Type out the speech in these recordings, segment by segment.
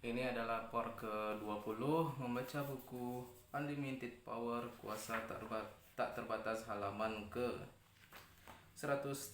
Ini adalah part ke-20 membaca buku Unlimited Power Kuasa Tak Terbatas halaman ke 134.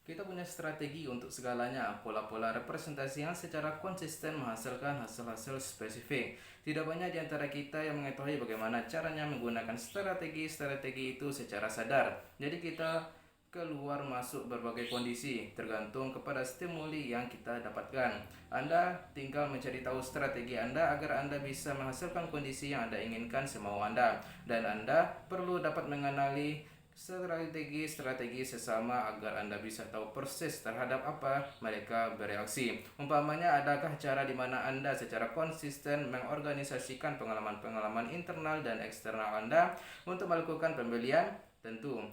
Kita punya strategi untuk segalanya, pola-pola representasi yang secara konsisten menghasilkan hasil-hasil spesifik. Tidak banyak di antara kita yang mengetahui bagaimana caranya menggunakan strategi-strategi itu secara sadar. Jadi kita keluar masuk berbagai kondisi tergantung kepada stimuli yang kita dapatkan. Anda tinggal mencari tahu strategi Anda agar Anda bisa menghasilkan kondisi yang Anda inginkan semau Anda. Dan Anda perlu dapat mengenali strategi-strategi sesama agar Anda bisa tahu persis terhadap apa mereka bereaksi. Umpamanya, adakah cara di mana Anda secara konsisten mengorganisasikan pengalaman-pengalaman internal dan eksternal Anda untuk melakukan pembelian? Tentu,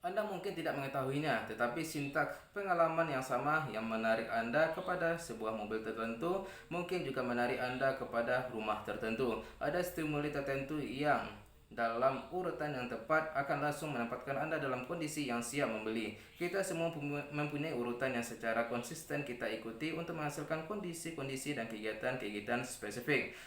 Anda mungkin tidak mengetahuinya, tetapi sintaks pengalaman yang sama yang menarik Anda kepada sebuah mobil tertentu mungkin juga menarik Anda kepada rumah tertentu. Ada stimuli tertentu yang dalam urutan yang tepat akan langsung menempatkan Anda dalam kondisi yang siap membeli. Kita semua mempunyai urutan yang secara konsisten kita ikuti untuk menghasilkan kondisi-kondisi dan kegiatan-kegiatan spesifik.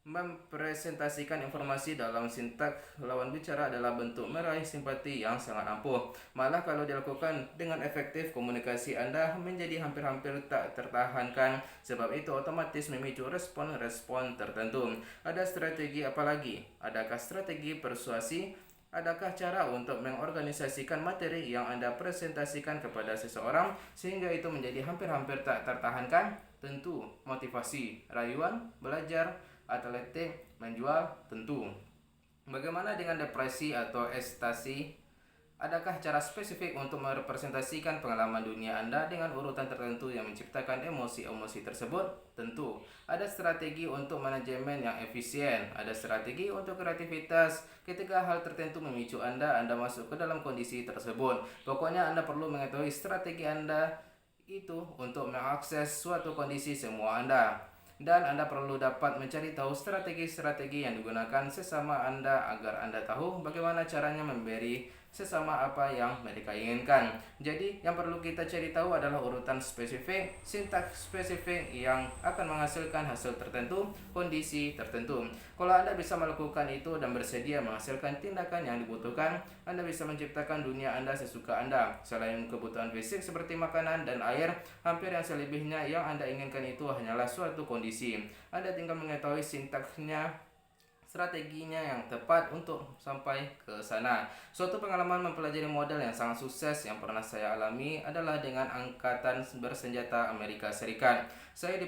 Mempresentasikan informasi dalam sintaks lawan bicara adalah bentuk meraih simpati yang sangat ampuh. Malah kalau dilakukan dengan efektif, komunikasi Anda menjadi hampir-hampir tak tertahankan. Sebab itu otomatis memicu respon-respon tertentu. Ada strategi apa lagi? Adakah strategi persuasi? Adakah cara untuk mengorganisasikan materi yang Anda presentasikan kepada seseorang sehingga itu menjadi hampir-hampir tak tertahankan? Tentu motivasi, rayuan, belajar, atletik, menjual, tentu. Bagaimana dengan depresi atau ekstasi? Adakah cara spesifik untuk merepresentasikan pengalaman dunia Anda dengan urutan tertentu yang menciptakan emosi-emosi tersebut? Tentu. Ada strategi untuk manajemen yang efisien, ada strategi untuk kreativitas. Ketika hal tertentu memicu Anda masuk ke dalam kondisi tersebut. Pokoknya Anda perlu mengetahui strategi Anda itu untuk mengakses suatu kondisi semua Anda. Dan Anda perlu dapat mencari tahu strategi-strategi yang digunakan sesama Anda agar Anda tahu bagaimana caranya memberi sesama apa yang mereka inginkan. Jadi yang perlu kita cari tahu adalah urutan spesifik, sintaks spesifik yang akan menghasilkan hasil tertentu, kondisi tertentu. Kalau Anda bisa melakukan itu dan bersedia menghasilkan tindakan yang dibutuhkan, Anda bisa menciptakan dunia Anda sesuka Anda. Selain kebutuhan fisik seperti makanan dan air, hampir yang selebihnya yang Anda inginkan itu hanyalah suatu kondisi. Anda tinggal mengetahui sintaksnya, strateginya yang tepat untuk sampai ke sana. Suatu pengalaman mempelajari model yang sangat sukses yang pernah saya alami adalah dengan Angkatan Bersenjata Amerika Serikat. Saya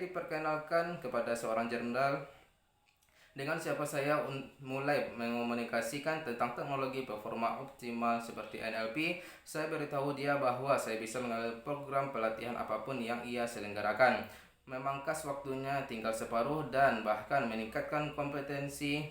diperkenalkan kepada seorang jenderal dengan siapa saya mulai mengkomunikasikan tentang teknologi performa optimal seperti NLP. Saya beritahu dia bahwa saya bisa mengambil program pelatihan apapun yang ia selenggarakan, memangkas waktunya tinggal separuh, dan bahkan meningkatkan kompetensi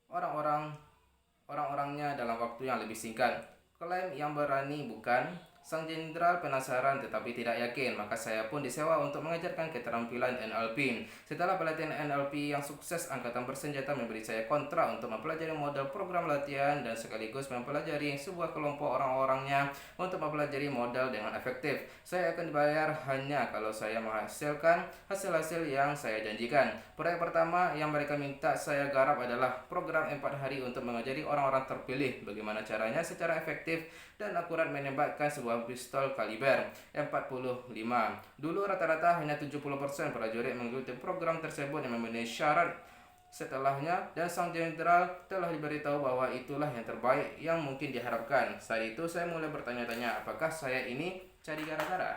orang-orangnya dalam waktu yang lebih singkat. Klaim yang berani, bukan? Sang jenderal penasaran tetapi tidak yakin, maka saya pun disewa untuk mengajarkan keterampilan NLP. Setelah pelatihan NLP yang sukses, Angkatan Bersenjata memberi saya kontrak untuk mempelajari model program latihan dan sekaligus mempelajari sebuah kelompok orang-orangnya untuk mempelajari model dengan efektif. Saya akan dibayar hanya kalau saya menghasilkan hasil-hasil yang saya janjikan. Proyek pertama yang mereka minta saya garap adalah program 4 hari untuk mengajari orang-orang terpilih bagaimana caranya secara efektif dan akurat menembakkan sebuah pistol kaliber 45. Dulu rata-rata hanya 70% prajurit mengikuti program tersebut yang memenuhi syarat. Setelahnya, dan sang jenderal telah diberitahu bahwa itulah yang terbaik yang mungkin diharapkan. Saat itu saya mulai bertanya-tanya, apakah saya ini cari gara-gara?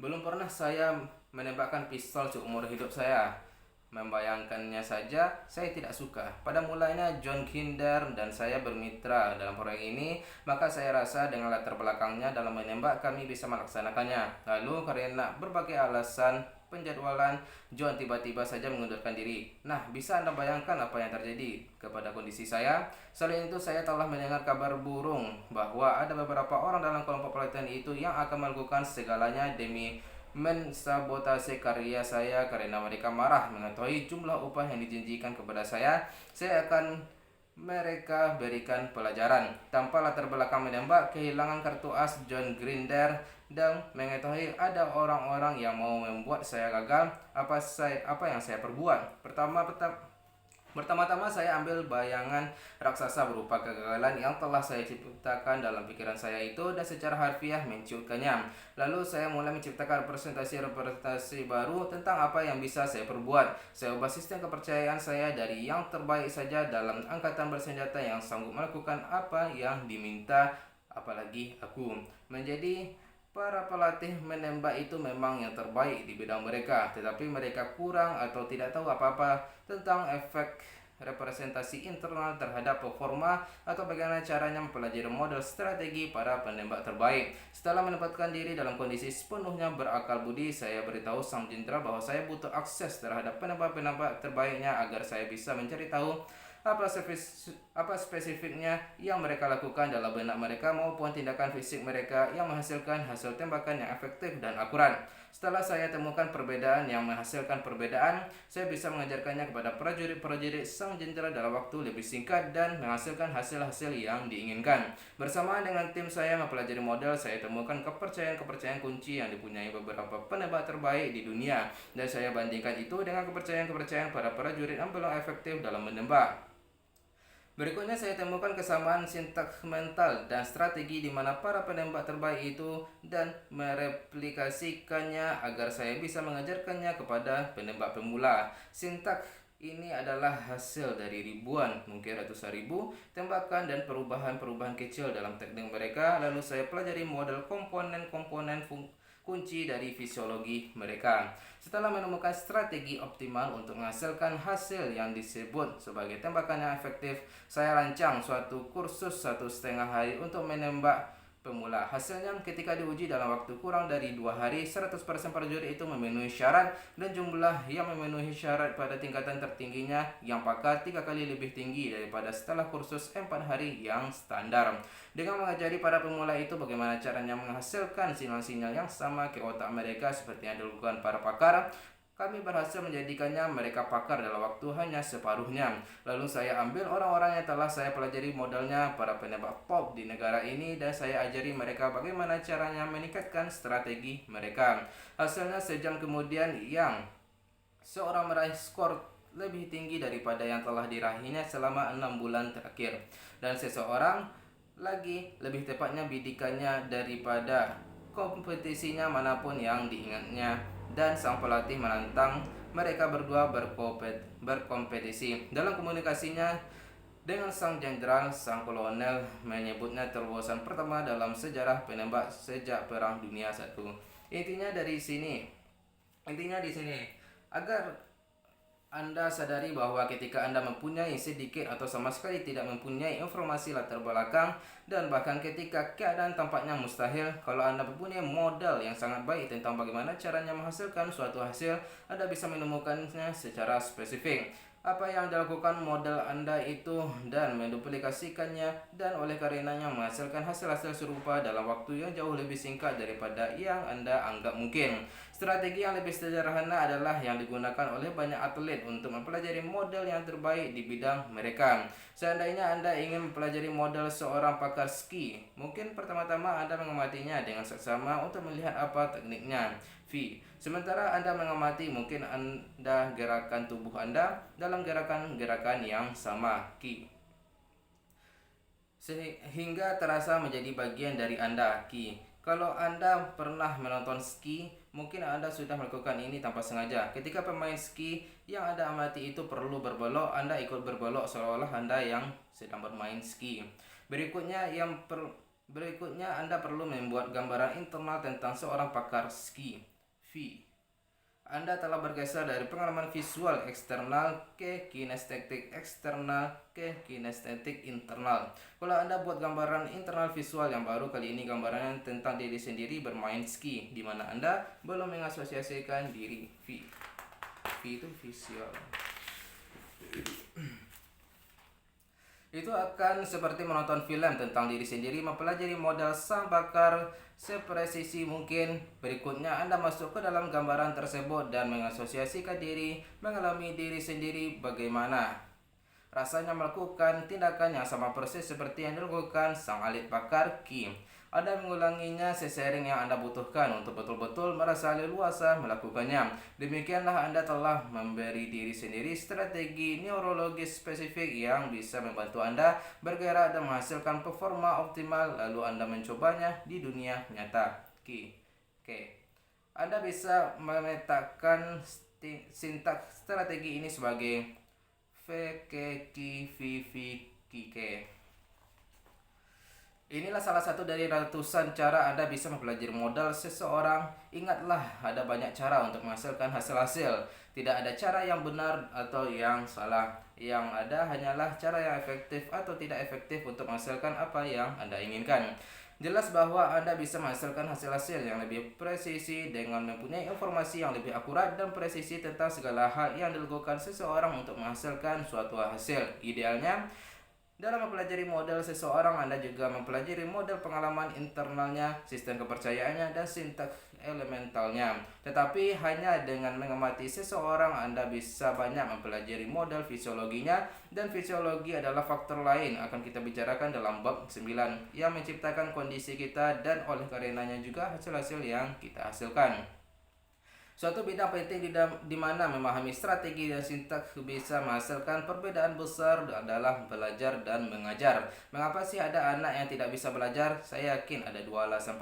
Belum pernah saya menembakkan pistol seumur hidup saya. Membayangkannya saja saya tidak suka. Pada mulanya John Kinder dan saya bermitra dalam proyek ini, maka saya rasa dengan latar belakangnya dalam menembak kami bisa melaksanakannya. Lalu karena berbagai alasan penjadwalan, John tiba-tiba saja mengundurkan diri. Nah, bisa Anda bayangkan apa yang terjadi kepada kondisi saya? Selain itu, saya telah mendengar kabar burung bahwa ada beberapa orang dalam kelompok pelatihan itu yang akan melakukan segalanya demi mensabotase karya saya karena mereka marah mengetahui jumlah upah yang dijanjikan kepada saya. Saya akan mereka berikan pelajaran. Tanpa latar belakang menembak, kehilangan kartu as John Grinder, dan mengetahui ada orang-orang yang mau membuat saya gagal, apa yang saya perbuat. Pertama-tama saya ambil bayangan raksasa berupa kegagalan yang telah saya ciptakan dalam pikiran saya itu dan secara harfiah menciutkannya. Lalu saya mulai menciptakan representasi baru tentang apa yang bisa saya perbuat. Saya ubah sistem kepercayaan saya dari yang terbaik saja dalam angkatan bersenjata yang sanggup melakukan apa yang diminta, apalagi aku, menjadi para pelatih menembak itu memang yang terbaik di bidang mereka, tetapi mereka kurang atau tidak tahu apa-apa tentang efek representasi internal terhadap performa atau bagaimana caranya mempelajari model strategi para penembak terbaik. Setelah menempatkan diri dalam kondisi sepenuhnya berakal budi, saya beritahu sang jenderal bahwa saya butuh akses terhadap penembak-penembak terbaiknya agar saya bisa mencari tahu apa spesifiknya yang mereka lakukan dalam benak mereka maupun tindakan fisik mereka yang menghasilkan hasil tembakan yang efektif dan akurat. Setelah saya temukan perbedaan yang menghasilkan perbedaan, saya bisa mengajarkannya kepada prajurit-prajurit sang jenderal dalam waktu lebih singkat dan menghasilkan hasil-hasil yang diinginkan. Bersamaan dengan tim saya mempelajari model, saya temukan kepercayaan-kepercayaan kunci yang dipunyai beberapa penembak terbaik di dunia, dan saya bandingkan itu dengan kepercayaan-kepercayaan para prajurit yang belum efektif dalam menembak. Berikutnya saya temukan kesamaan sintaks mental dan strategi di mana para penembak terbaik itu dan mereplikasikannya agar saya bisa mengajarkannya kepada penembak pemula. Sintaks ini adalah hasil dari ribuan, mungkin ratusan ribu tembakan dan perubahan-perubahan kecil dalam teknik mereka. Lalu saya pelajari model komponen-komponen kunci dari fisiologi mereka. Setelah menemukan strategi optimal untuk menghasilkan hasil yang disebut sebagai tembakan yang efektif, saya rancang suatu kursus 1,5 hari untuk menembak pemula. Hasilnya ketika diuji dalam waktu kurang dari 2 hari, 100% prajurit itu memenuhi syarat, dan jumlah yang memenuhi syarat pada tingkatan tertingginya yang pakar 3 kali lebih tinggi daripada setelah kursus 4 hari yang standar. Dengan mengajari para pemula itu bagaimana caranya menghasilkan sinyal-sinyal yang sama ke otak mereka seperti yang dilakukan para pakar, kami berhasil menjadikannya mereka pakar dalam waktu hanya separuhnya. Lalu saya ambil orang-orang yang telah saya pelajari modelnya para penembak top di negara ini dan saya ajari mereka bagaimana caranya meningkatkan strategi mereka. Hasilnya sejam kemudian yang seorang meraih skor lebih tinggi daripada yang telah diraihnya selama 6 bulan terakhir. Dan seseorang lagi, lebih tepatnya bidikannya daripada kompetisinya manapun yang diingatnya, dan sang pelatih menantang mereka berdua berkompetisi. Dalam komunikasinya dengan sang jenderal, sang kolonel menyebutnya terobosan pertama dalam sejarah penembak sejak Perang Dunia I. Intinya di sini agar Anda sadari bahwa ketika Anda mempunyai sedikit atau sama sekali tidak mempunyai informasi latar belakang, dan bahkan ketika keadaan tampaknya mustahil, kalau Anda mempunyai modal yang sangat baik tentang bagaimana caranya menghasilkan suatu hasil, Anda bisa menemukannya secara spesifik. Apa yang dilakukan model Anda itu dan menduplikasikannya, dan oleh karenanya menghasilkan hasil-hasil serupa dalam waktu yang jauh lebih singkat daripada yang Anda anggap mungkin. Strategi yang lebih sederhana adalah yang digunakan oleh banyak atlet untuk mempelajari model yang terbaik di bidang mereka. Seandainya Anda ingin mempelajari model seorang pakar ski, mungkin pertama-tama Anda mengamatinya dengan seksama untuk melihat apa tekniknya. V. Sementara Anda mengamati, mungkin Anda gerakan tubuh Anda dalam gerakan-gerakan yang sama. Q. Sehingga terasa menjadi bagian dari Anda. Q. Kalau Anda pernah menonton ski, mungkin Anda sudah melakukan ini tanpa sengaja. Ketika pemain ski yang Anda amati itu perlu berbelok, Anda ikut berbelok seolah-olah Anda yang sedang bermain ski. Berikutnya Anda perlu membuat gambaran internal tentang seorang pakar ski. V. Anda telah bergeser dari pengalaman visual eksternal ke kinestetik eksternal ke kinestetik internal. Kalau Anda buat gambaran internal visual yang baru, kali ini gambaran tentang diri sendiri bermain ski, di mana Anda belum mengasosiasikan diri. V itu visual. Itu akan seperti menonton film tentang diri sendiri, mempelajari modal sang bakar sepresisi mungkin. Berikutnya Anda masuk ke dalam gambaran tersebut dan mengasosiasikan diri, mengalami diri sendiri bagaimana rasanya melakukan tindakan yang sama persis seperti yang dilakukan sang ahli pakar Kim. Anda mengulanginya sesering yang Anda butuhkan untuk betul-betul merasa leluasa melakukannya. Demikianlah Anda telah memberi diri sendiri strategi neurologis spesifik yang bisa membantu Anda bergerak dan menghasilkan performa optimal, lalu Anda mencobanya di dunia nyata. Oke. Anda bisa memetakan sintaks strategi ini sebagai VKKVVKK. Inilah salah satu dari ratusan cara Anda bisa mempelajari modal seseorang. Ingatlah, ada banyak cara untuk menghasilkan hasil-hasil. Tidak ada cara yang benar atau yang salah. Yang ada hanyalah cara yang efektif atau tidak efektif untuk menghasilkan apa yang Anda inginkan. Jelas bahwa Anda bisa menghasilkan hasil-hasil yang lebih presisi dengan mempunyai informasi yang lebih akurat dan presisi tentang segala hal yang dilakukan seseorang untuk menghasilkan suatu hasil. Idealnya, dalam mempelajari model seseorang, Anda juga mempelajari model pengalaman internalnya, sistem kepercayaannya, dan sintaks elementalnya. Tetapi hanya dengan mengamati seseorang, Anda bisa banyak mempelajari model fisiologinya, dan fisiologi adalah faktor lain akan kita bicarakan dalam bab 9 yang menciptakan kondisi kita dan oleh karenanya juga hasil-hasil yang kita hasilkan. Suatu bidang penting di mana memahami strategi dan sintaks bisa menghasilkan perbedaan besar adalah belajar dan mengajar. Mengapa sih ada anak yang tidak bisa belajar? Saya yakin ada dua alasan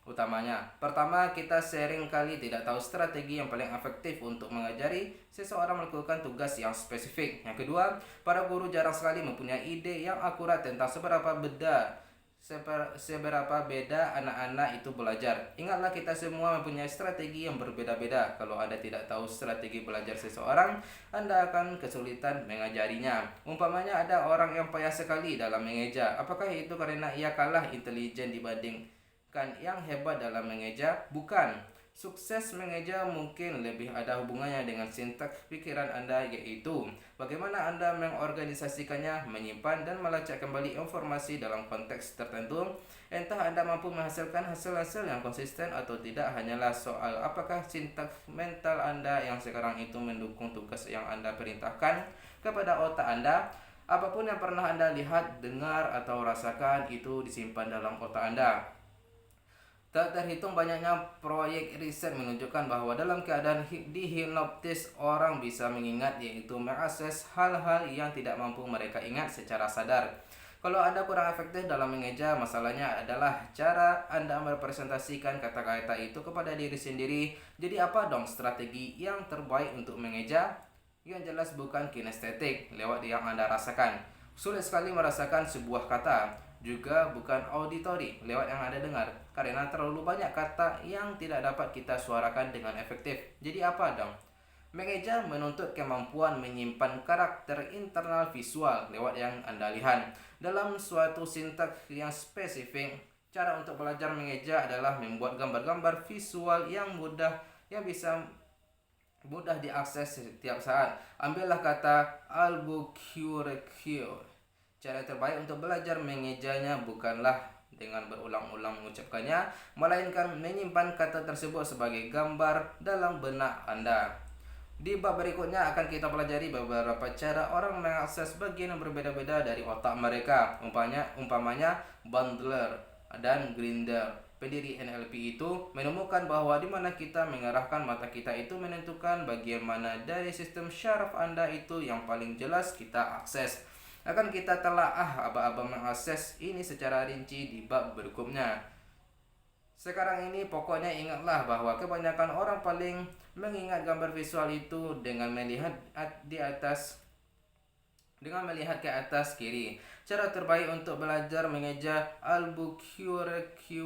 utamanya. Pertama, kita sering kali tidak tahu strategi yang paling efektif untuk mengajari seseorang melakukan tugas yang spesifik. Yang kedua, para guru jarang sekali mempunyai ide yang akurat tentang seberapa beda anak-anak itu belajar. Ingatlah, kita semua mempunyai strategi yang berbeda-beda. Kalau Anda tidak tahu strategi belajar seseorang, Anda akan kesulitan mengajarinya. Umpamanya ada orang yang payah sekali dalam mengeja. Apakah itu karena ia kalah intelijen dibandingkan yang hebat dalam mengeja? Bukan. Sukses mengeja mungkin lebih ada hubungannya dengan sintaks pikiran Anda, yaitu bagaimana Anda mengorganisasikannya, menyimpan dan melacak kembali informasi dalam konteks tertentu. Entah Anda mampu menghasilkan hasil-hasil yang konsisten atau tidak hanyalah soal apakah sintaks mental Anda yang sekarang itu mendukung tugas yang Anda perintahkan kepada otak Anda. Apapun yang pernah Anda lihat, dengar, atau rasakan itu disimpan dalam otak Anda. Tak terhitung banyaknya proyek riset menunjukkan bahwa dalam keadaan dihipnotis, orang bisa mengingat, yaitu mengakses hal-hal yang tidak mampu mereka ingat secara sadar. Kalau Anda kurang efektif dalam mengeja, masalahnya adalah cara Anda merepresentasikan kata-kata itu kepada diri sendiri. Jadi apa dong strategi yang terbaik untuk mengeja? Yang jelas bukan kinestetik, lewat yang Anda rasakan. Sulit sekali merasakan sebuah kata. Juga bukan auditori, lewat yang Anda dengar, karena terlalu banyak kata yang tidak dapat kita suarakan dengan efektif. Jadi apa dong? Mengeja menuntut kemampuan menyimpan karakter internal visual lewat yang Anda lihat. Dalam suatu sintaks yang spesifik, cara untuk belajar mengeja adalah membuat gambar-gambar visual yang bisa mudah diakses setiap saat. Ambillah kata Albuquerque. Cara terbaik untuk belajar mengejanya bukanlah dengan berulang-ulang mengucapkannya, melainkan menyimpan kata tersebut sebagai gambar dalam benak Anda. Di bab berikutnya akan kita pelajari beberapa cara orang mengakses bagian yang berbeda-beda dari otak mereka. Umpamanya Bandler dan Grinder, pendiri NLP, itu menemukan bahwa di mana kita mengarahkan mata kita itu menentukan bagian mana dari sistem syaraf Anda itu yang paling jelas kita akses. Akan kita telaah aba-aba mengakses ini secara rinci di bab berikutnya. Sekarang ini pokoknya ingatlah bahwa kebanyakan orang paling mengingat gambar visual itu dengan melihat ke atas kiri. Cara terbaik untuk belajar mengeja Albuquerque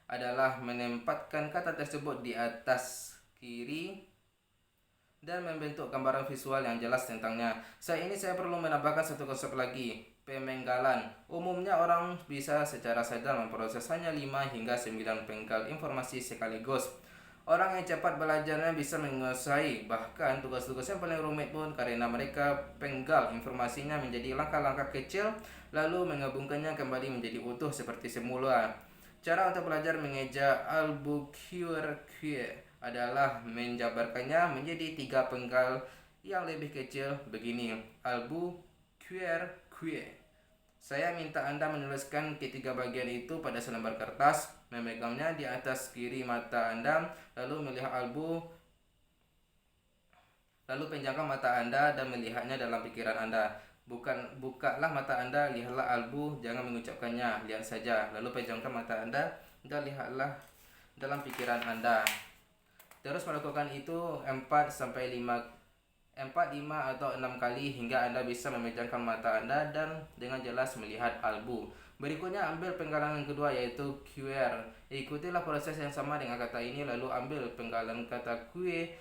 adalah menempatkan kata tersebut di atas kiri dan membentuk gambaran visual yang jelas tentangnya. Saya perlu menambahkan satu konsep lagi, pemenggalan. Umumnya orang bisa secara sadar memproses hanya 5 hingga 9 penggal informasi sekaligus. Orang yang cepat belajarnya bisa menguasai bahkan tugas-tugas yang paling rumit pun karena mereka penggal informasinya menjadi langkah-langkah kecil lalu menggabungkannya kembali menjadi utuh seperti semula. Cara untuk belajar mengeja Albuquerque adalah menjabarkannya menjadi 3 penggal yang lebih kecil begini, Albuquerque. Saya minta Anda menuliskan ketiga bagian itu pada selembar kertas, memegangnya di atas kiri mata Anda, lalu melihat lalu pejamkan mata Anda dan melihatnya dalam pikiran Anda. Bukalah mata Anda, lihatlah albu, jangan mengucapkannya, lihat saja. Lalu pejamkan mata Anda dan lihatlah dalam pikiran Anda. Terus melakukan itu 4, 5 atau 6 kali hingga Anda bisa memejamkan mata Anda dan dengan jelas melihat albu. Berikutnya ambil penggalan kedua yaitu QR. Ikutilah proses yang sama dengan kata ini, lalu ambil penggalan kata kue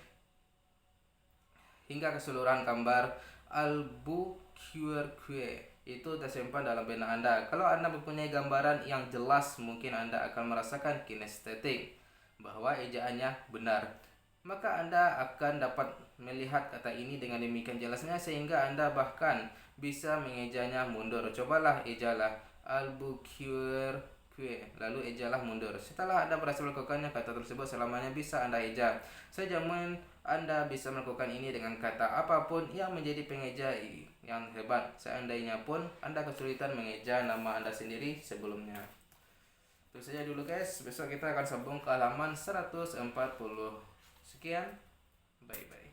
hingga keseluruhan gambar Albuquerque itu tersimpan dalam benak Anda. Kalau Anda mempunyai gambaran yang jelas, mungkin Anda akan merasakan kinestetik bahwa ejaannya benar. Maka Anda akan dapat melihat kata ini dengan demikian jelasnya sehingga Anda bahkan bisa mengejanya mundur. Cobalah ejalah Albuquerque, lalu ejalah mundur. Setelah Anda berhasil melakukannya, kata tersebut selamanya bisa Anda eja. Saya jamin Anda bisa melakukan ini dengan kata apapun yang menjadi pengeja yang hebat. Seandainya pun Anda kesulitan mengeja nama Anda sendiri sebelumnya. Itu saja dulu guys, besok kita akan sambung ke halaman 140. Sekian, bye bye.